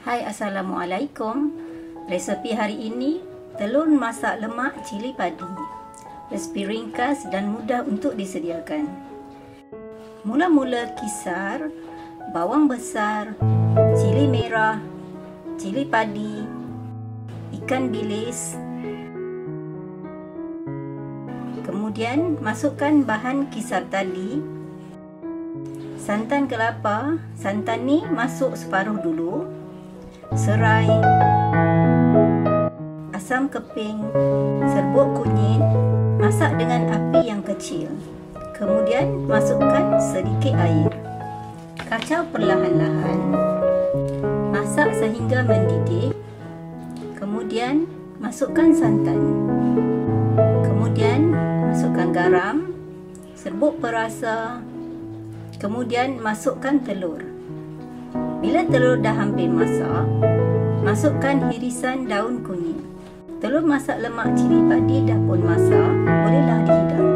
Hai, Assalamualaikum. Resepi hari ini, telur masak lemak cili padi. Resepi ringkas dan mudah untuk disediakan. Mula-mula kisar bawang besar, cili merah, cili padi, ikan bilis. Kemudian masukkan bahan kisar tadi. Santan kelapa, santan ni masuk separuh dulu. Serai, asam keping, serbuk kunyit, masak dengan api yang kecil. Kemudian masukkan sedikit air. Kacau perlahan-lahan. Masak sehingga mendidih. Kemudian masukkan santan. Kemudian masukkan garam, serbuk perasa. Kemudian masukkan telur. Bila telur dah hampir masak, masukkan hirisan daun kunyit. Telur masak lemak cili padi dah pun masak, bolehlah dihidangkan.